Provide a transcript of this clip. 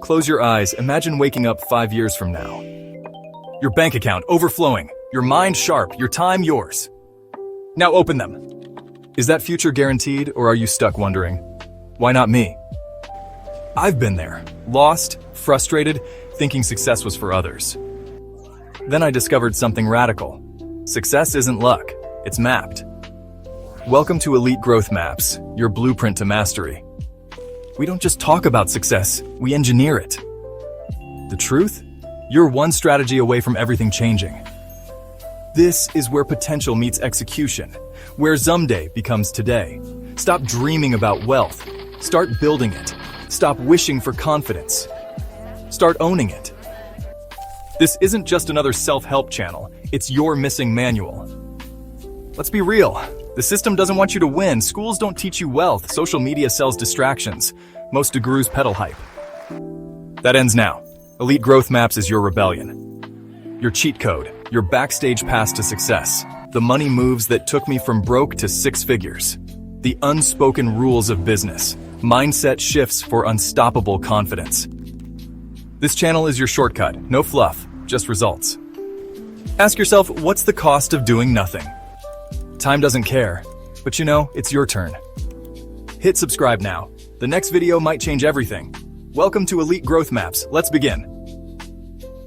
Close your eyes, imagine waking up 5 years from now. Your bank account overflowing, your mind sharp, your time yours. Now open them. Is that future guaranteed, or are you stuck wondering, why not me? I've been there, lost, frustrated, thinking success was for others. Then I discovered something radical. Success isn't luck, it's mapped. Welcome to Elite Growth Maps, your blueprint to mastery. We don't just talk about success, we engineer it. The truth? You're one strategy away from everything changing. This is where potential meets execution, where someday becomes today. Stop dreaming about wealth. Start building it. Stop wishing for confidence. Start owning it. This isn't just another self-help channel, it's your missing manual. Let's be real. The system doesn't want you to win. Schools don't teach you wealth. Social media sells distractions. Most gurus peddle hype. That ends now. Elite Growth Maps is your rebellion. Your cheat code, your backstage pass to success. The money moves that took me from broke to 6 figures. The unspoken rules of business. Mindset shifts for unstoppable confidence. This channel is your shortcut. No fluff, just results. Ask yourself, what's the cost of doing nothing? Time doesn't care, but it's your turn. Hit subscribe now. The next video might change everything. Welcome to Elite Growth Maps. Let's begin.